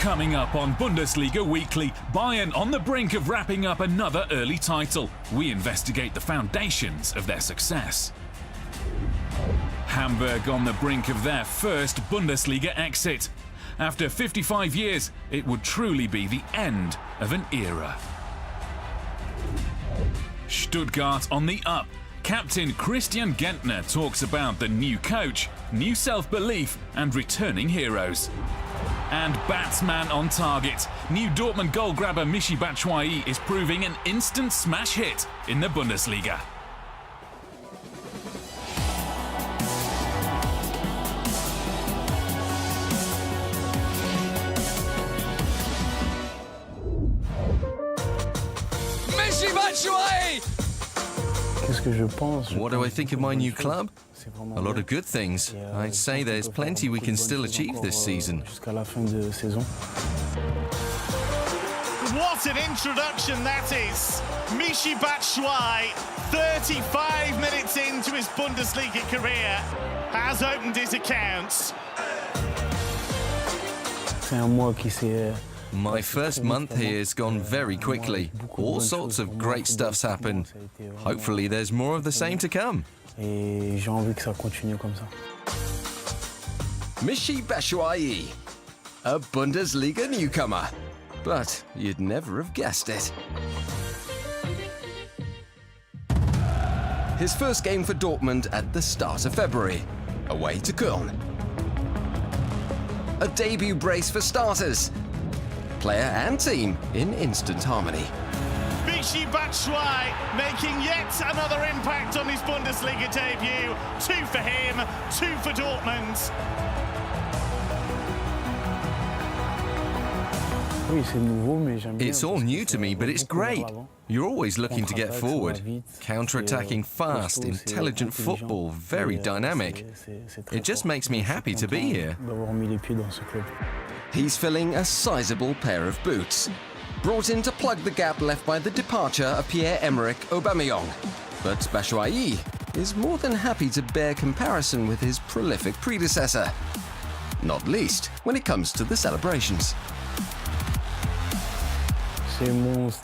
Coming up on Bundesliga Weekly, Bayern on the brink of wrapping up another early title. We investigate the foundations of their success. Hamburg on the brink of their first Bundesliga exit. After 55 years, it would truly be the end of an era. Stuttgart on the up. Captain Christian Gentner talks about the new coach, new self-belief and returning heroes. And batsman on target. New Dortmund goal grabber Michy Batshuayi is proving an instant smash hit in the Bundesliga. Michy Batshuayi! What do I think of my new club? A lot of good things. I'd say there's plenty we can still achieve this season. What an introduction that is! Michy Batshuayi, 35 minutes into his Bundesliga career, has opened his accounts. My first month here has gone very quickly. All sorts of great stuff's happened. Hopefully there's more of the same to come. Michy Batshuayi, a Bundesliga newcomer. But you'd never have guessed it. His first game for Dortmund at the start of February, away to Köln. A debut brace for starters. Player and team in instant harmony. Michy Batshuayi making yet another impact on his Bundesliga debut. 2 for him, 2 for Dortmund. It's all new to me, but it's great. You're always looking to get forward. Counter-attacking fast, intelligent football, very dynamic. It just makes me happy to be here. He's filling a sizable pair of boots. Brought in to plug the gap left by the departure of Pierre-Emerick Aubameyang. But Batshuayi is more than happy to bear comparison with his prolific predecessor. Not least when it comes to the celebrations.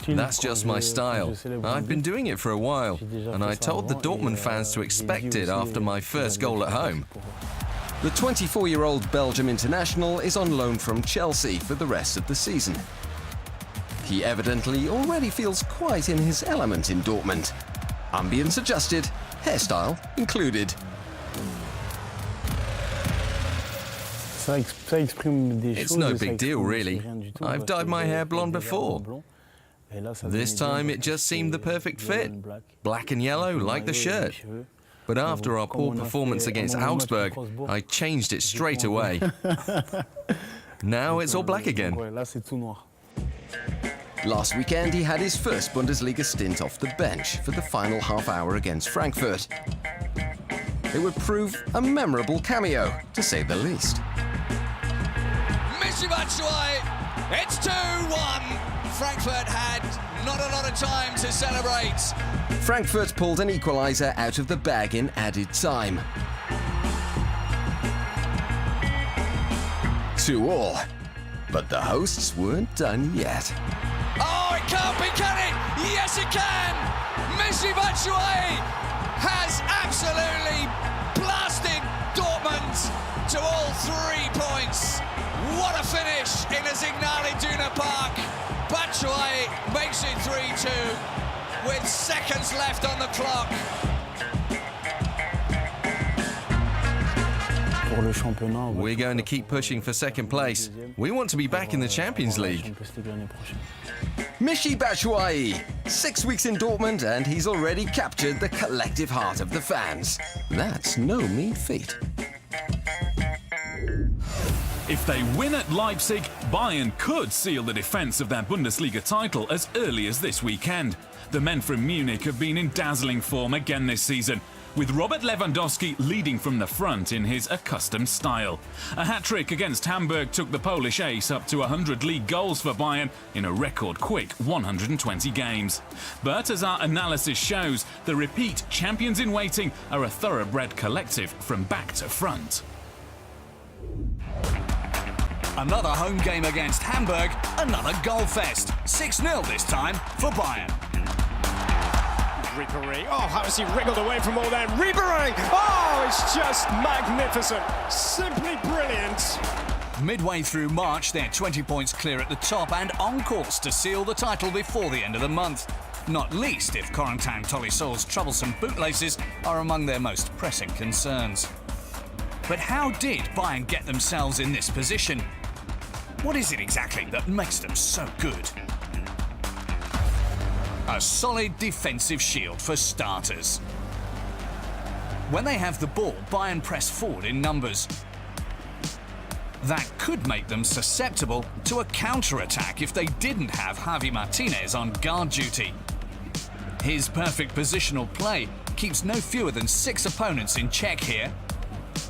That's just my style. I've been doing it for a while, and I told the Dortmund fans to expect it after my first goal at home. The 24-year-old Belgium international is on loan from Chelsea for the rest of the season. He evidently already feels quite in his element in Dortmund. Ambience adjusted, hairstyle included. It's no big deal, really. I've dyed my hair blonde before. This time it just seemed the perfect fit. Black and yellow, like the shirt. But after our poor performance against Augsburg, I changed it straight away. Now it's all black again. Last weekend he had his first Bundesliga stint off the bench for the final half hour against Frankfurt. It would prove a memorable cameo, to say the least. Michy Batshuayi, it's 2-1. Frankfurt had not a lot of time to celebrate. Frankfurt pulled an equaliser out of the bag in added time. 2-2. But the hosts weren't done yet. Oh, it can't be, can it? Yes, it can! Michy Batshuayi has absolutely blasted Dortmund to all 3 points. What a finish in the Signal Iduna Park. Batshuayi makes it 3-2 with seconds left on the clock. We're going to keep pushing for second place. We want to be back in the Champions League. Michy Batshuayi, 6 weeks in Dortmund and he's already captured the collective heart of the fans. That's no mean feat. If they win at Leipzig, Bayern could seal the defence of their Bundesliga title as early as this weekend. The men from Munich have been in dazzling form again this season, with Robert Lewandowski leading from the front in his accustomed style. A hat-trick against Hamburg took the Polish ace up to 100 league goals for Bayern in a record-quick 120 games. But as our analysis shows, the repeat champions-in-waiting are a thoroughbred collective from back to front. Another home game against Hamburg, another goal fest. 6-0 this time for Bayern. Ribéry, oh, how has he wriggled away from all that? Ribéry, oh, it's just magnificent. Simply brilliant. Midway through March, they're 20 points clear at the top and on course to seal the title before the end of the month. Not least if Corentin Tolisso's troublesome bootlaces are among their most pressing concerns. But how did Bayern get themselves in this position? What is it exactly that makes them so good? A solid defensive shield for starters. When they have the ball, Bayern press forward in numbers. That could make them susceptible to a counter-attack if they didn't have Javi Martinez on guard duty. His perfect positional play keeps no fewer than 6 opponents in check here,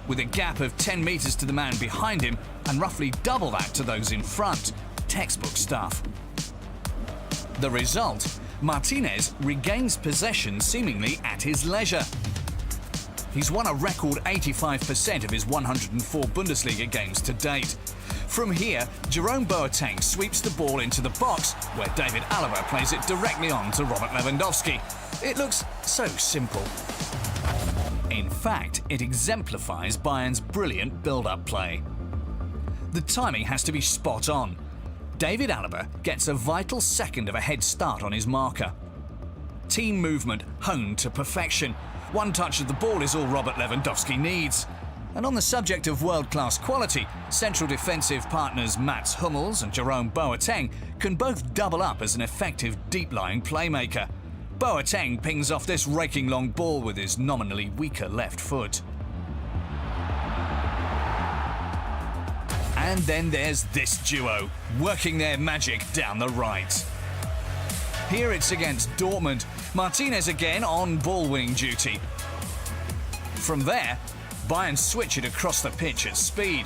with a gap of 10 metres to the man behind him and roughly double that to those in front. Textbook stuff. The result? Martinez regains possession seemingly at his leisure. He's won a record 85% of his 104 Bundesliga games to date. From here, Jerome Boateng sweeps the ball into the box, where David Alaba plays it directly on to Robert Lewandowski. It looks so simple. In fact, it exemplifies Bayern's brilliant build-up play. The timing has to be spot on. David Alaba gets a vital second of a head start on his marker. Team movement honed to perfection. One touch of the ball is all Robert Lewandowski needs. And on the subject of world-class quality, central defensive partners Mats Hummels and Jerome Boateng can both double up as an effective deep-lying playmaker. Boateng pings off this raking long ball with his nominally weaker left foot. And then there's this duo, working their magic down the right. Here it's against Dortmund. Martinez again on ball-winning duty. From there, Bayern switch it across the pitch at speed.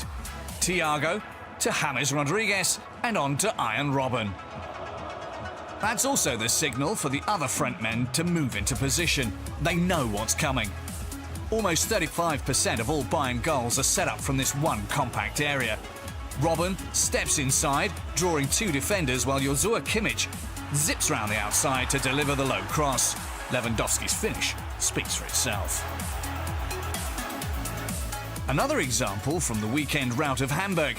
Thiago to James Rodriguez and on to Arjen Robben. That's also the signal for the other front men to move into position. They know what's coming. Almost 35% of all Bayern goals are set up from this one compact area. Robben steps inside, drawing 2 defenders, while Joshua Kimmich zips round the outside to deliver the low cross. Lewandowski's finish speaks for itself. Another example from the weekend rout of Hamburg.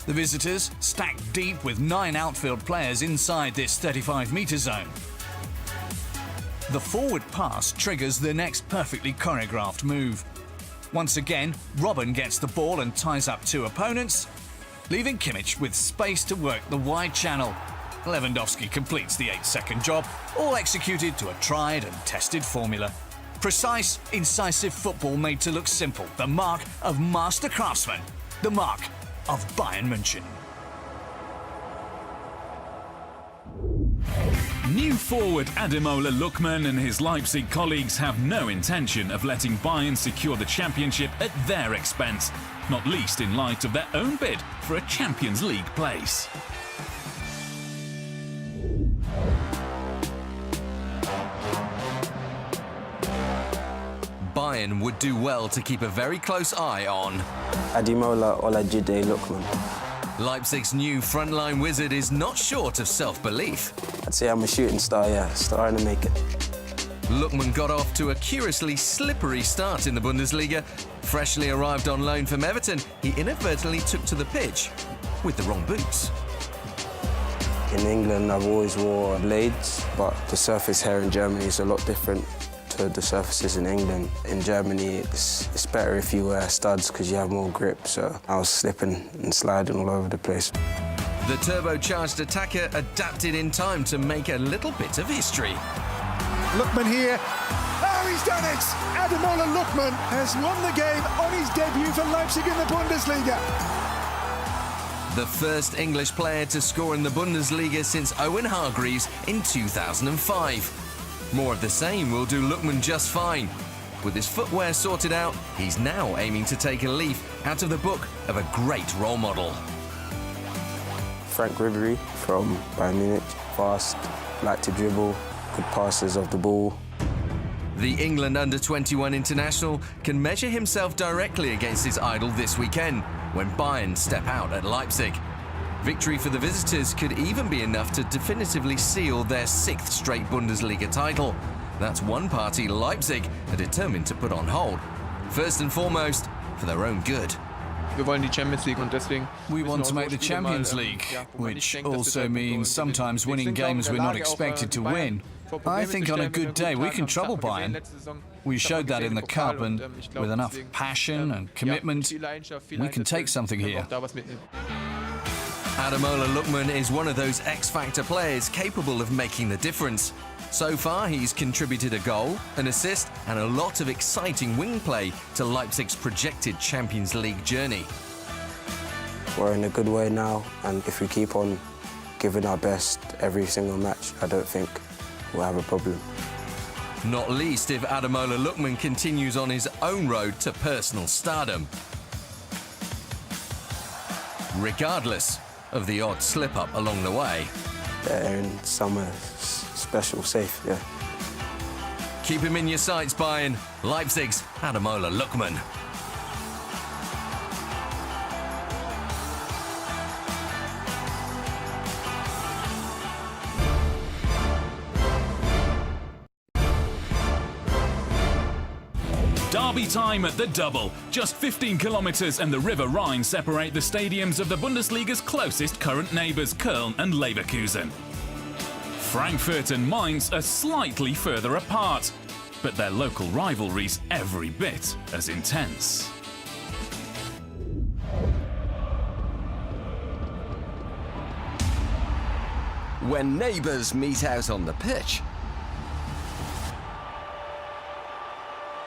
The visitors stacked deep with 9 outfield players inside this 35-metre zone. The forward pass triggers the next perfectly choreographed move. Once again, Robben gets the ball and ties up 2 opponents, leaving Kimmich with space to work the wide channel. Lewandowski completes the 8-second job, all executed to a tried and tested formula. Precise, incisive football made to look simple. The mark of master craftsmen. The mark of Bayern München. New forward Ademola Lookman and his Leipzig colleagues have no intention of letting Bayern secure the championship at their expense, not least in light of their own bid for a Champions League place. Bayern would do well to keep a very close eye on Ademola Olajide Lookman. Leipzig's new frontline wizard is not short of self-belief. I'd say I'm a shooting star, yeah, starting to make it. Lookman got off to a curiously slippery start in the Bundesliga. Freshly arrived on loan from Everton, he inadvertently took to the pitch with the wrong boots. In England, I've always wore blades, but the surface here in Germany is a lot different to the surfaces in England. In Germany, it's better if you wear studs because you have more grip, so I was slipping and sliding all over the place. The turbocharged attacker adapted in time to make a little bit of history. Lookman here. Oh, he's done it! Ademola Lookman has won the game on his debut for Leipzig in the Bundesliga. The first English player to score in the Bundesliga since Owen Hargreaves in 2005. More of the same will do Lookman just fine. With his footwear sorted out, he's now aiming to take a leaf out of the book of a great role model. Frank Ribéry from Bayern Munich. Fast, like to dribble, good passes of the ball. The England under-21 international can measure himself directly against his idol this weekend when Bayern step out at Leipzig. Victory for the visitors could even be enough to definitively seal their 6th straight Bundesliga title. That's one party Leipzig are determined to put on hold. First and foremost, for their own good. We want to make the Champions League, which also means sometimes winning games we're not expected to win. I think on a good day we can trouble Bayern. We showed that in the Cup, and with enough passion and commitment, we can take something here. Ademola Lookman is one of those X-Factor players capable of making the difference. So far, he's contributed a goal, an assist, and a lot of exciting wing play to Leipzig's projected Champions League journey. We're in a good way now, and if we keep on giving our best every single match, I don't think we'll have a problem. Not least if Ademola Lookman continues on his own road to personal stardom. Regardless of the odd slip-up along the way. They're in somewhere special, safe, yeah. Keep him in your sights, Bayern. Leipzig's Ademola Lookman. Derby time at the double. Just 15 kilometres and the River Rhine separate the stadiums of the Bundesliga's closest current neighbours, Köln and Leverkusen. Frankfurt and Mainz are slightly further apart, but their local rivalry's every bit as intense. When neighbours meet out on the pitch,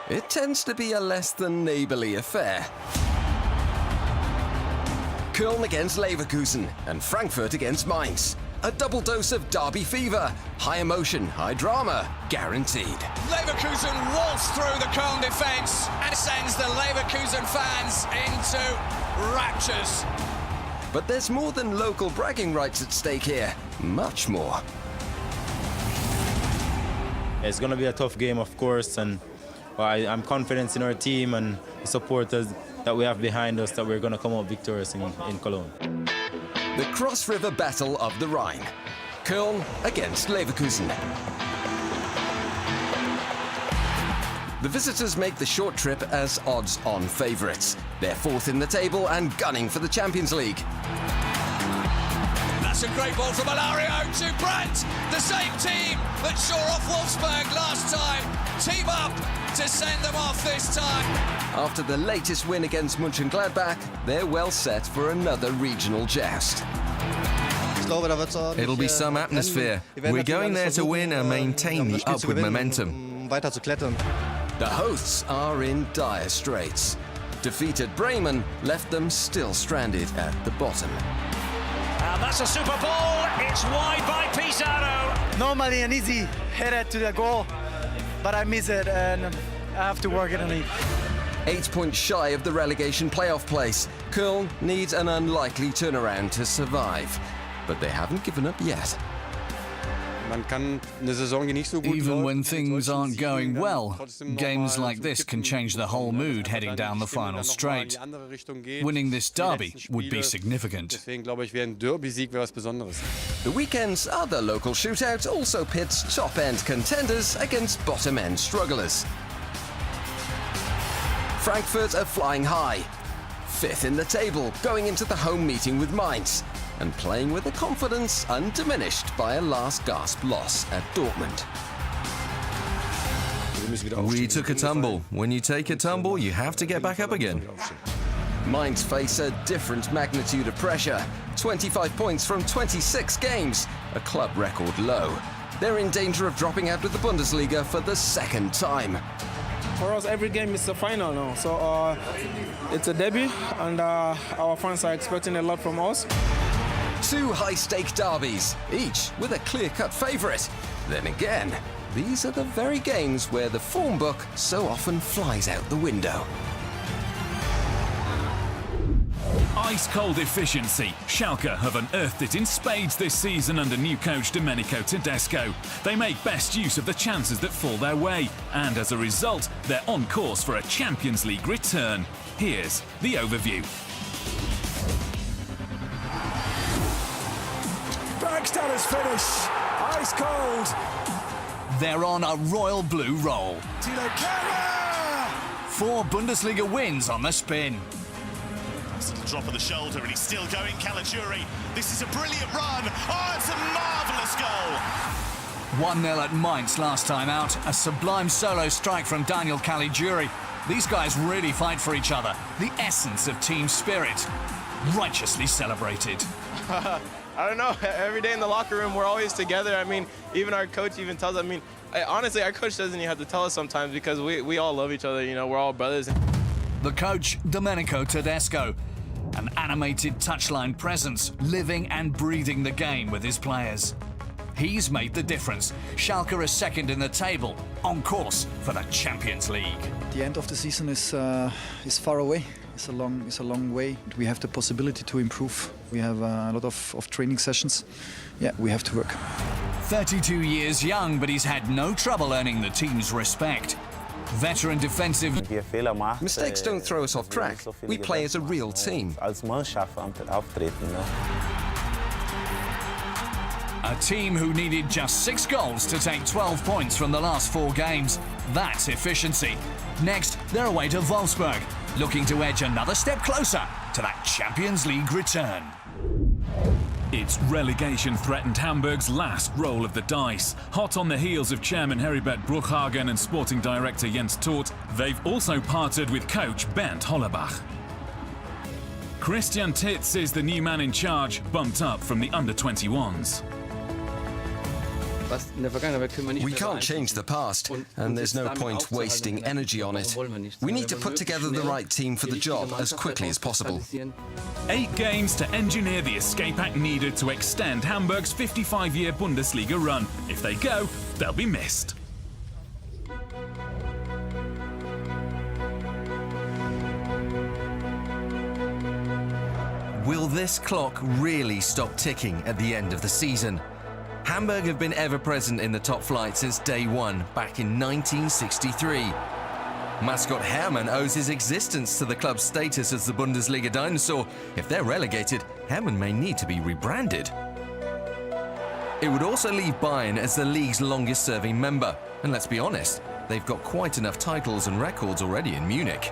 it tends to be a less than neighbourly affair. Köln against Leverkusen and Frankfurt against Mainz. A double dose of derby fever. High emotion, high drama, guaranteed. Leverkusen waltz through the Köln defence and sends the Leverkusen fans into raptures. But there's more than local bragging rights at stake here. Much more. It's going to be a tough game, of course, and I'm confident in our team and the supporters that we have behind us that we're going to come out victorious in Cologne. The Cross River Battle of the Rhine. Köln against Leverkusen. The visitors make the short trip as odds-on favourites. They're 4th in the table and gunning for the Champions League. That's a great ball from Alario to Brandt. The same team that saw off Wolfsburg last time. Team up to send them off this time. After the latest win against Mönchengladbach, they're well set for another regional joust. It'll be some atmosphere. We're going there to win and maintain the upward momentum. The hosts are in dire straits. Defeated Bremen left them still stranded at the bottom. And that's a super ball. It's wide by Pizarro. Normally an easy header to the goal, but I miss it and I have to work it on it. 8 points shy of the relegation playoff place. Köln needs an unlikely turnaround to survive, but they haven't given up yet. Even when things aren't going well, games like this can change the whole mood heading down the final straight. Winning this derby would be significant. The weekend's other local shootout also pits top-end contenders against bottom-end strugglers. Frankfurt are flying high, 5th in the table, going into the home meeting with Mainz, and playing with a confidence undiminished by a last-gasp loss at Dortmund. We took a tumble. When you take a tumble, you have to get back up again. Mainz face a different magnitude of pressure. 25 points from 26 games, a club record low. They're in danger of dropping out of the Bundesliga for the 2nd time. For us, every game is a final now, so it's a debut, and our fans are expecting a lot from us. 2 high-stake derbies, each with a clear-cut favourite. Then again, these are the very games where the form book so often flies out the window. Ice-cold efficiency. Schalke have unearthed it in spades this season under new coach Domenico Tedesco. They make best use of the chances that fall their way, and as a result, they're on course for a Champions League return. Here's the overview. Burgstadter's finish. Ice cold. They're on a royal blue roll. Tilo Kehrer! 4 Bundesliga wins on the spin. It's a drop of the shoulder and he's still going, Caligiuri. This is a brilliant run. Oh, it's a marvellous goal. 1-0 at Mainz last time out. A sublime solo strike from Daniel Caligiuri. These guys really fight for each other. The essence of team spirit. Righteously celebrated. I don't know. Every day in the locker room, we're always together. I mean, even our coach even tells us. Honestly, our coach doesn't even have to tell us sometimes because we all love each other. You know, we're all brothers. The coach, Domenico Tedesco. An animated touchline presence, living and breathing the game with his players. He's made the difference. Schalke are second in the table, on course for the Champions League. The end of the season is far away. It's a long way. We have the possibility to improve. We have a lot of training sessions. Yeah, we have to work. 32 years young, but he's had no trouble earning the team's respect. Veteran defensive. Mistakes don't throw us off track. We play as a real team. A team who needed just 6 goals to take 12 points from the last 4 games. That's efficiency. Next, they're away to Wolfsburg, looking to edge another step closer to that Champions League return. It's relegation-threatened Hamburg's last roll of the dice. Hot on the heels of chairman Heribert Bruchhagen and sporting director Jens Todt, they've also parted with coach Bernd Hollerbach. Christian Titz is the new man in charge, bumped up from the under-21s. We can't change the past, and there's no point wasting energy on it. We need to put together the right team for the job as quickly as possible. 8 games to engineer the escape act needed to extend Hamburg's 55-year Bundesliga run. If they go, they'll be missed. Will this clock really stop ticking at the end of the season? Hamburg have been ever-present in the top flight since day one, back in 1963. Mascot Hermann owes his existence to the club's status as the Bundesliga dinosaur. If they're relegated, Hermann may need to be rebranded. It would also leave Bayern as the league's longest-serving member. And let's be honest, they've got quite enough titles and records already in Munich.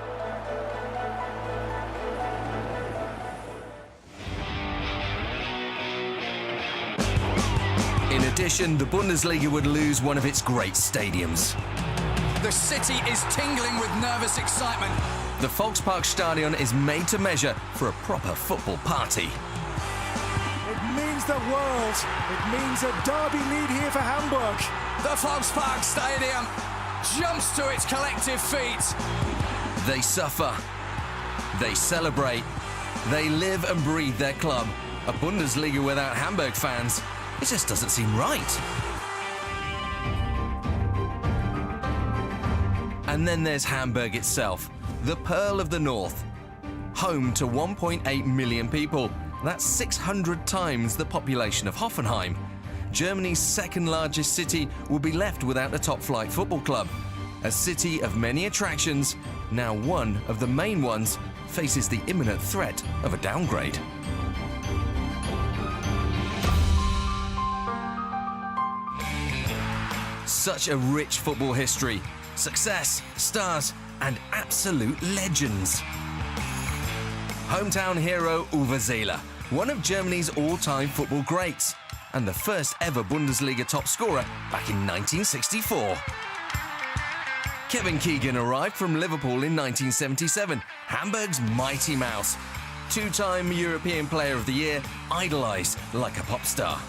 In addition, the Bundesliga would lose one of its great stadiums. The city is tingling with nervous excitement. The Volksparkstadion is made to measure for a proper football party. It means the world. It means a derby lead here for Hamburg. The Volksparkstadion jumps to its collective feet. They suffer. They celebrate. They live and breathe their club. A Bundesliga without Hamburg fans, it just doesn't seem right. And then there's Hamburg itself, the Pearl of the North. Home to 1.8 million people. That's 600 times the population of Hoffenheim. Germany's second largest city will be left without a top-flight football club. A city of many attractions, now one of the main ones faces the imminent threat of a downgrade. Such a rich football history. Success, stars, and absolute legends. Hometown hero Uwe Seeler, one of Germany's all-time football greats, and the first ever Bundesliga top scorer back in 1964. Kevin Keegan arrived from Liverpool in 1977, Hamburg's mighty mouse. 2-time European Player of the Year, idolised like a pop star.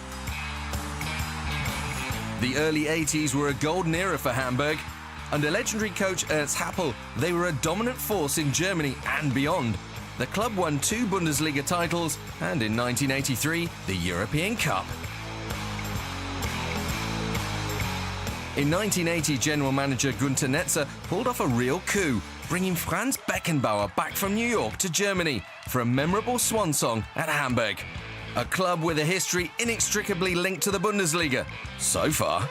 The early 80s were a golden era for Hamburg. Under legendary coach Ernst Happel, they were a dominant force in Germany and beyond. The club won 2 Bundesliga titles and in 1983, the European Cup. In 1980, general manager Günter Netzer pulled off a real coup, bringing Franz Beckenbauer back from New York to Germany for a memorable swan song at Hamburg. A club with a history inextricably linked to the Bundesliga, so far.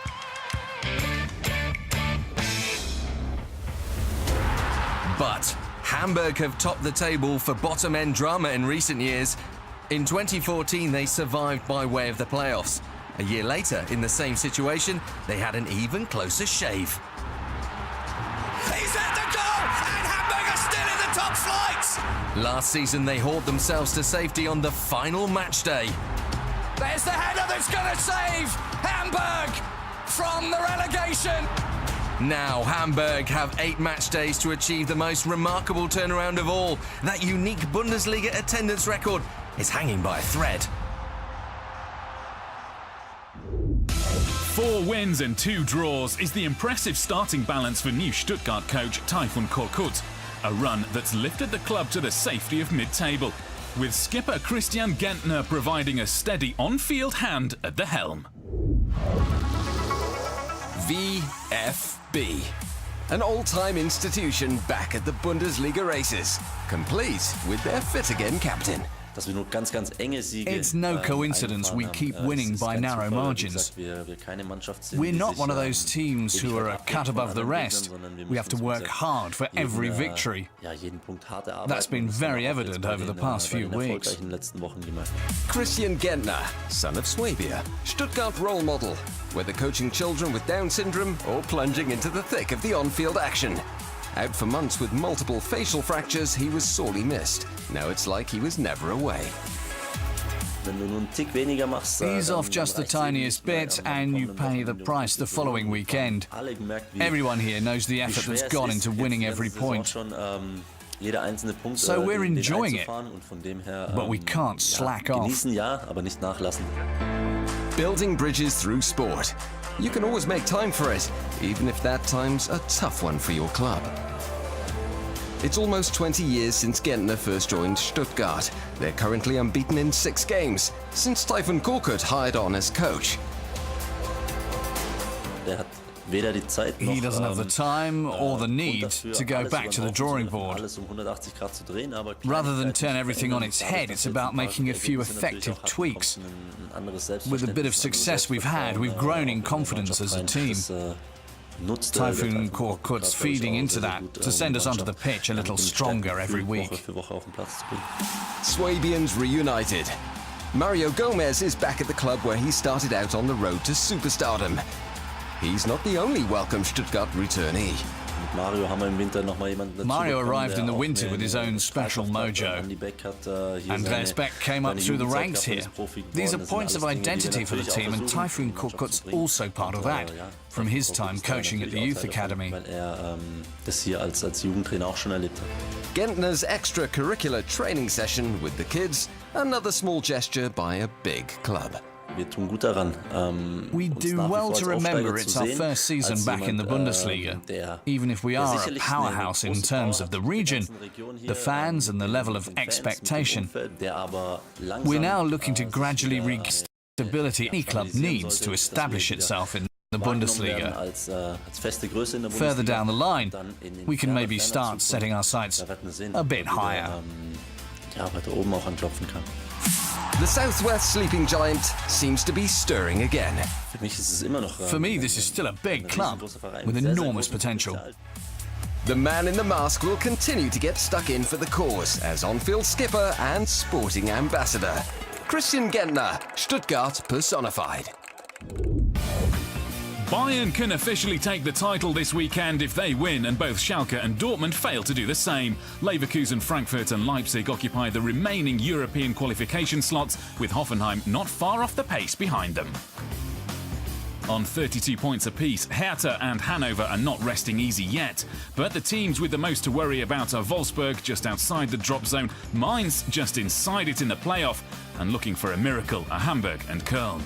But Hamburg have topped the table for bottom-end drama in recent years. In 2014, they survived by way of the playoffs. A year later, in the same situation, they had an even closer shave. He's at the goal, and Hamburg are still in the top flight. Last season, they hauled themselves to safety on the final match day. There's the header that's going to save Hamburg from the relegation. Now, Hamburg have 8 match days to achieve the most remarkable turnaround of all. That unique Bundesliga attendance record is hanging by a thread. 4 wins and 2 draws is the impressive starting balance for new Stuttgart coach Tayfun Korkut, a run that's lifted the club to the safety of mid-table, with skipper Christian Gentner providing a steady on-field hand at the helm. VfB. An all-time institution back at the Bundesliga races, complete with their fit-again captain. It's no coincidence we keep winning by narrow margins. We're not one of those teams who are a cut above the rest. We have to work hard for every victory. That's been very evident over the past few weeks. Christian Gentner, son of Swabia, Stuttgart role model, whether coaching children with Down syndrome or plunging into the thick of the on-field action. Out for months with multiple facial fractures, he was sorely missed. Now it's like he was never away. Ease off just the tiniest bit and you pay the price the following weekend. Everyone here knows the effort that's gone into winning every point. So we're enjoying it, but we can't slack off. Building bridges through sport. You can always make time for it, even if that time's a tough one for your club. It's almost 20 years since Gentner first joined Stuttgart. They're currently unbeaten in 6 games, since Tayfun Korkut hired on as coach. He doesn't have the time or the need to go back to the drawing board. Rather than turn everything on its head, it's about making a few effective tweaks. With a bit of success we've had, we've grown in confidence as a team. Tayfun Korkut's feeding into that to send us onto the pitch a little stronger every week. Swabians reunited. Mario Gomez is back at the club where he started out on the road to superstardom. He's not the only welcome Stuttgart returnee. Mario arrived in the winter with his own special mojo. Andreas Beck came up through the ranks here. These are points of identity for the team, and Tayfun Korkut's also part of that, from his time coaching at the youth academy. Gentner's extracurricular training session with the kids, another small gesture by a big club. We do well to remember it's our first season back in the Bundesliga. Even if we are a powerhouse in terms of the region, the fans and the level of expectation, we're now looking to gradually regain stability any club needs to establish itself in the Bundesliga. Further down the line, we can maybe start setting our sights a bit higher. The Southwest sleeping giant seems to be stirring again. For me, this is still a big club with enormous potential. The man in the mask will continue to get stuck in for the cause as on-field skipper and sporting ambassador. Christian Gentner, Stuttgart personified. Bayern can officially take the title this weekend if they win, and both Schalke and Dortmund fail to do the same. Leverkusen, Frankfurt and Leipzig occupy the remaining European qualification slots, with Hoffenheim not far off the pace behind them. On 32 points apiece, Hertha and Hanover are not resting easy yet, but the teams with the most to worry about are Wolfsburg just outside the drop zone, Mainz just inside it in the playoff, and looking for a miracle are Hamburg and Köln.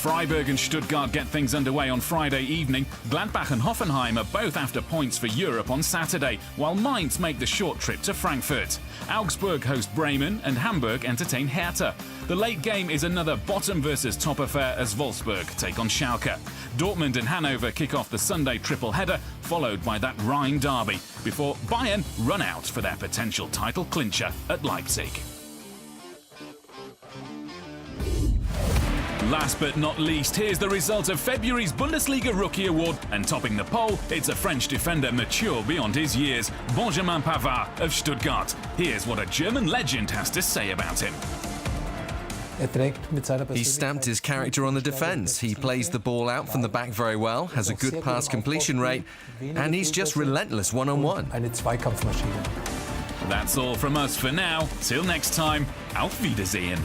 Freiburg and Stuttgart get things underway on Friday evening. Gladbach and Hoffenheim are both after points for Europe on Saturday, while Mainz make the short trip to Frankfurt. Augsburg host Bremen and Hamburg entertain Hertha. The late game is another bottom versus top affair as Wolfsburg take on Schalke. Dortmund and Hanover kick off the Sunday triple header, followed by that Rhine derby, before Bayern run out for their potential title clincher at Leipzig. Last but not least, here's the result of February's Bundesliga Rookie Award, and topping the poll, it's a French defender mature beyond his years, Benjamin Pavard of Stuttgart. Here's what a German legend has to say about him. He stamped his character on the defence. He plays the ball out from the back very well, has a good pass completion rate, and he's just relentless one-on-one. That's all from us for now. Till next time, auf Wiedersehen.